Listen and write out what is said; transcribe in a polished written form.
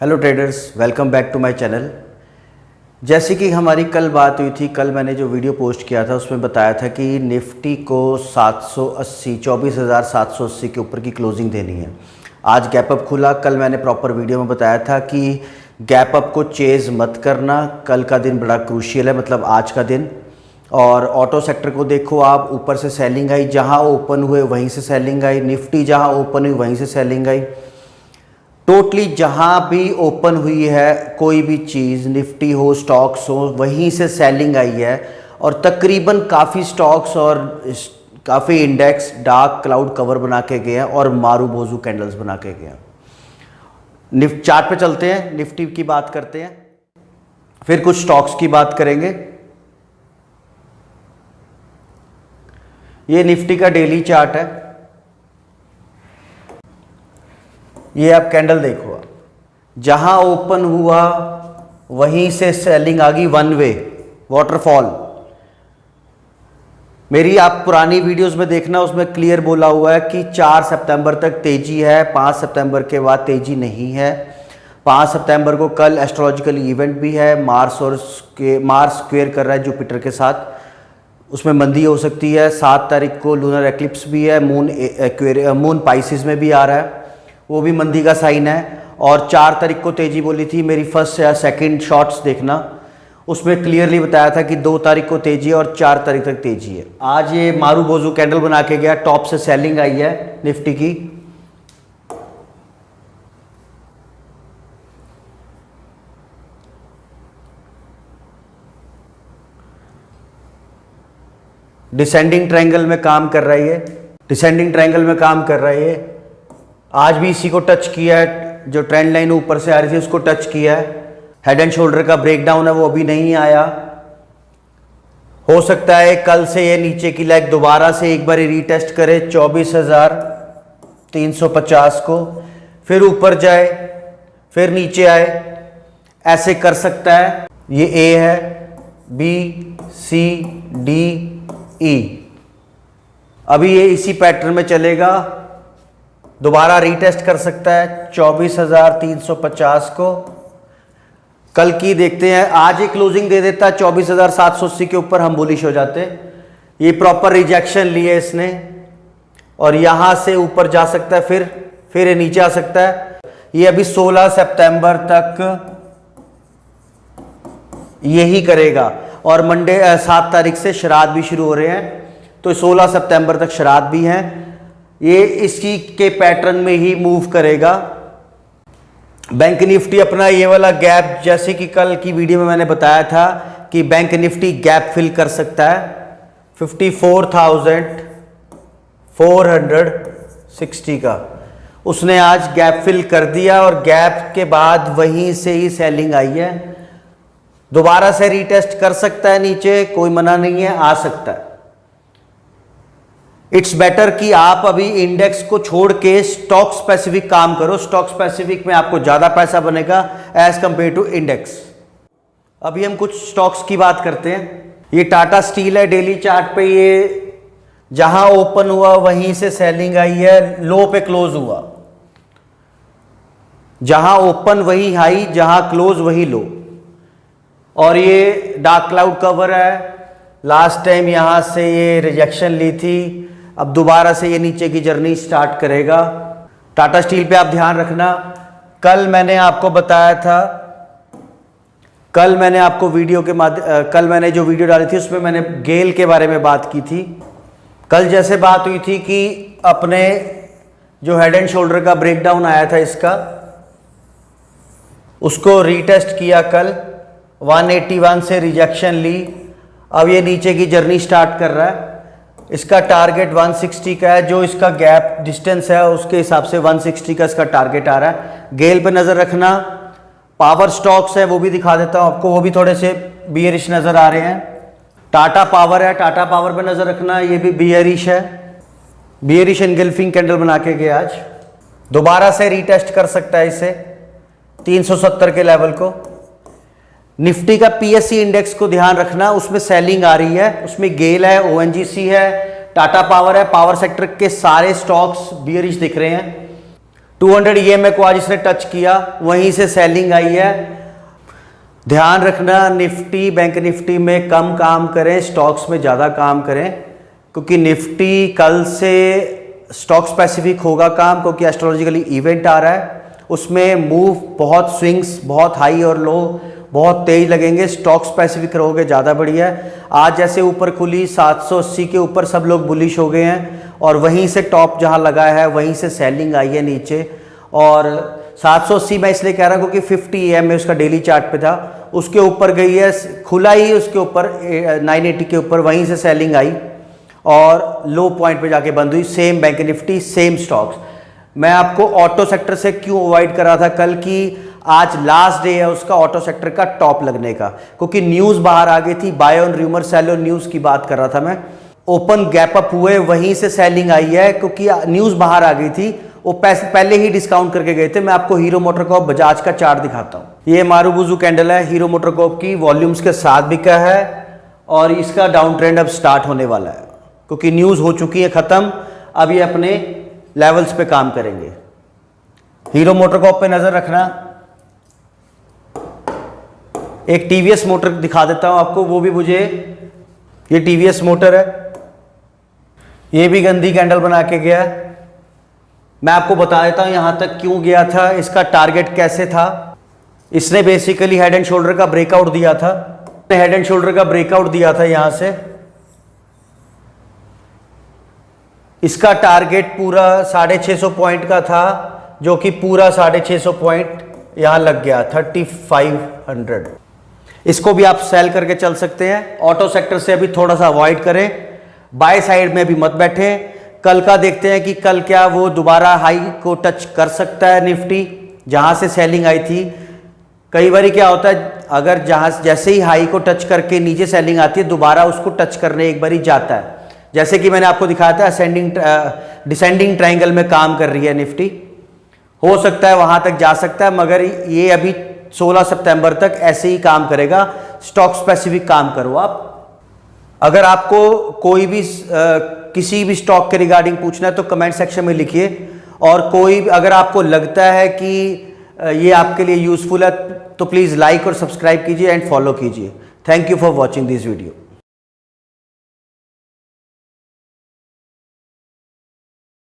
Hello traders, welcome back to my channel. जैसे कि हमारी कल बात हुई थी, कल मैंने जो वीडियो पोस्ट किया था उसमें बताया था कि निफ्टी को 24,780 के ऊपर की क्लोजिंग देनी है। आज गैप अप खुला। कल मैंने प्रॉपर वीडियो में बताया था कि गैप अप को चेज़ मत करना, कल का दिन बड़ा क्रूशियल है, मतलब आज का दिन। और ऑटो सेक्टर को देखो आप, ऊपर से सेलिंग आई, जहाँ ओपन हुए वहीं से सेलिंग आई। निफ्टी जहाँ ओपन हुई वहीं से सेलिंग आई। टोटली जहाँ भी ओपन हुई है कोई भी चीज़, निफ्टी हो, स्टॉक्स हो, वहीं से सेलिंग आई है। और तकरीबन काफ़ी स्टॉक्स और काफ़ी इंडेक्स डार्क क्लाउड कवर बना के गए हैं और मारू बोजू कैंडल्स बना के गए हैं। चार्ट पे चलते हैं, निफ्टी की बात करते हैं, फिर कुछ स्टॉक्स की बात करेंगे। ये निफ्टी का डेली चार्ट है। ये आप कैंडल देखो, आप जहां ओपन हुआ वहीं से सेलिंग आ गई, वन वे वाटरफॉल। मेरी आप पुरानी वीडियोस में देखना, उसमें क्लियर बोला हुआ है कि 4 सितंबर तक तेजी है, 5 सितंबर के बाद तेजी नहीं है। 5 सितंबर को कल एस्ट्रोलॉजिकल इवेंट भी है, मार्स स्क्वेयर कर रहा है जुपिटर के साथ, उसमें मंदी हो सकती है। 7 तारीख को लूनर एक्लिप्स भी है, मून पाइसिस में भी आ रहा है, वो भी मंदी का साइन है। और 4 तारीख को तेजी बोली थी, मेरी फर्स्ट या सेकंड शॉट्स देखना, उसमें क्लियरली बताया था कि 2 तारीख को तेजी और 4 तारीख तक तेजी है। आज ये मारू बोजू कैंडल बना के गया, टॉप से सेलिंग आई है निफ्टी की। डिसेंडिंग ट्रायंगल में काम कर रही है, डिसेंडिंग ट्रायंगल में काम कर रही है। आज भी इसी को टच किया है, जो ट्रेंड लाइन ऊपर से आ रही थी उसको टच किया है। हेड एंड शोल्डर का ब्रेकडाउन है, वो अभी नहीं आया। हो सकता है कल से ये नीचे की लेग दोबारा से एक बार रीटेस्ट करे 24,350 को, फिर ऊपर जाए, फिर नीचे आए, ऐसे कर सकता है। ये ए है, बी, सी, डी, ई। अभी ये इसी पैटर्न में चलेगा, दोबारा रीटेस्ट कर सकता है 24,350 को। कल की देखते हैं, आज एक क्लोजिंग दे देता 24,780 के ऊपर, हम बुलिश हो जाते। ये प्रॉपर रिजेक्शन लिए इसने, और यहां से ऊपर जा सकता है, फिर ये नीचे आ सकता है। ये अभी 16 सितंबर तक यही करेगा। और मंडे 7 तारीख से श्राद्ध भी शुरू हो रहे हैं, तो 16 सितंबर तक श्राद्ध भी हैं। ये इसी के पैटर्न में ही मूव करेगा। बैंक निफ्टी अपना ये वाला गैप, जैसे कि कल की वीडियो में मैंने बताया था कि बैंक निफ्टी गैप फिल कर सकता है 54,460 का। उसने आज गैप फिल कर दिया और गैप के बाद वहीं से ही सेलिंग आई है। दोबारा से रीटेस्ट कर सकता है नीचे, कोई मना नहीं है, आ सकता है। इट्स बेटर कि आप अभी इंडेक्स को छोड़ के स्टॉक स्पेसिफिक काम करो। स्टॉक स्पेसिफिक में आपको ज्यादा पैसा बनेगा एज कंपेयर टू इंडेक्स। अभी हम कुछ स्टॉक्स की बात करते हैं। ये टाटा स्टील है, डेली चार्ट पे ये जहां ओपन हुआ वहीं से सेलिंग आई है, लो पे क्लोज हुआ। जहां ओपन वही हाई, जहां क्लोज वही लो। और ये डार्क क्लाउड कवर है, लास्ट टाइम यहां से ये रिजेक्शन ली थी, अब दोबारा से ये नीचे की जर्नी स्टार्ट करेगा। टाटा स्टील पे आप ध्यान रखना। कल मैंने आपको बताया था, कल मैंने जो वीडियो डाली थी उसमें मैंने गेल के बारे में बात की थी। कल जैसे बात हुई थी कि अपने जो हेड एंड शोल्डर का ब्रेकडाउन आया था इसका, उसको रीटेस्ट किया कल, 181 से रिजेक्शन ली। अब ये नीचे की जर्नी स्टार्ट कर रहा है। इसका टारगेट 160 का है, जो इसका गैप डिस्टेंस है उसके हिसाब से 160 का इसका टारगेट आ रहा है। गेल पे नजर रखना। पावर स्टॉक्स है वो भी दिखा देता हूं आपको, वो भी थोड़े से बियरिश नजर आ रहे हैं। टाटा पावर है, टाटा पावर पे नजर रखना, ये भी बियरिश है। बियरिश एनगल्फिंग कैंडल बना के गया आज, दोबारा से रीटेस्ट कर सकता है इसे 370 के लेवल को। निफ्टी का पीएससी इंडेक्स को ध्यान रखना, उसमें सेलिंग आ रही है, उसमें गेल है, ओएनजीसी है, टाटा पावर है। पावर सेक्टर के सारे स्टॉक्स बियरिश दिख रहे हैं। 200 EMA को आज इसने टच किया, वहीं से सेलिंग आई है। ध्यान रखना, निफ्टी बैंक निफ्टी में कम काम करें, स्टॉक्स में ज़्यादा काम करें, क्योंकि निफ्टी कल से स्टॉक स्पेसिफिक होगा काम, क्योंकि एस्ट्रोलॉजिकली इवेंट आ रहा है, उसमें मूव बहुत स्विंग्स, बहुत हाई और लो बहुत तेज लगेंगे। स्टॉक स्पेसिफिक रहोगे ज़्यादा बढ़िया है। आज जैसे ऊपर खुली 780 के ऊपर सब लोग बुलिश हो गए हैं, और वहीं से टॉप जहां लगा है वहीं से सेलिंग आई है नीचे। और 780 मैं इसलिए कह रहा हूँ क्योंकि 50 EM में उसका डेली चार्ट पे था, उसके ऊपर गई है, खुला ही उसके ऊपर 980 के ऊपर, वहीं से सेलिंग आई और लो पॉइंट पे जाके बंद हुई। Same bank Nifty, same stocks. मैं आपको ऑटो सेक्टर से क्यों अवॉइड कर रहा था कल की, आज लास्ट डे है उसका ऑटो सेक्टर का टॉप लगने का, क्योंकि न्यूज़ बाहर आ गई थी। Buy on rumour sell on news की बात कर रहा था मैं। ओपन गैप अप हुए, वहीं से सेलिंग आई है, क्योंकि न्यूज़ बाहर आ गई थी, वो पैसे पहले ही डिस्काउंट करके गए थे। मैं आपको हीरो मोटरकॉर्प बजाज का चार्ट दिखाता हूँ। ये मारुबुजू कैंडल है हीरो मोटरकॉर्प की, वॉल्यूम्स के साथ बिका है, और इसका डाउन ट्रेंड अब स्टार्ट होने वाला है, क्योंकि न्यूज़ हो चुकी है ख़त्म। अब ये अपने लेवल्स पे काम करेंगे। हीरो मोटरकॉर्प पे नज़र रखना। एक टीवीएस मोटर दिखा देता हूं आपको, वो भी मुझे, ये टीवीएस मोटर है, ये भी गंदी कैंडल बना के गया। मैं आपको बता देता हूं यहां तक क्यों गया था, इसका टारगेट कैसे था। इसने बेसिकली हेड एंड शोल्डर का ब्रेकआउट दिया था, हेड एंड शोल्डर का ब्रेकआउट दिया था यहां से। इसका टारगेट पूरा 650 पॉइंट का था, जो कि पूरा 650 पॉइंट यहां लग गया, 3500। इसको भी आप सेल करके चल सकते हैं। ऑटो सेक्टर से अभी थोड़ा सा अवॉइड करें, बाय साइड में भी मत बैठे। कल का देखते हैं कि कल क्या वो दोबारा हाई को टच कर सकता है निफ्टी, जहां से सेलिंग आई थी। कई बार क्या होता है, अगर जहां जैसे ही हाई को टच करके नीचे सेलिंग आती है, दोबारा उसको टच करने एक बार जाता है। जैसे कि मैंने आपको दिखाया था, डिसेंडिंग ट्रायंगल में काम कर रही है निफ्टी, हो सकता है वहां तक जा सकता है, मगर ये अभी 16 सितंबर तक ऐसे ही काम करेगा। स्टॉक स्पेसिफिक काम करो आप। अगर आपको कोई भी किसी भी स्टॉक के रिगार्डिंग पूछना है तो कमेंट सेक्शन में लिखिए, और कोई अगर आपको लगता है कि ये आपके लिए यूजफुल है तो प्लीज़ लाइक और सब्सक्राइब कीजिए एंड फॉलो कीजिए। Thank you for watching this video.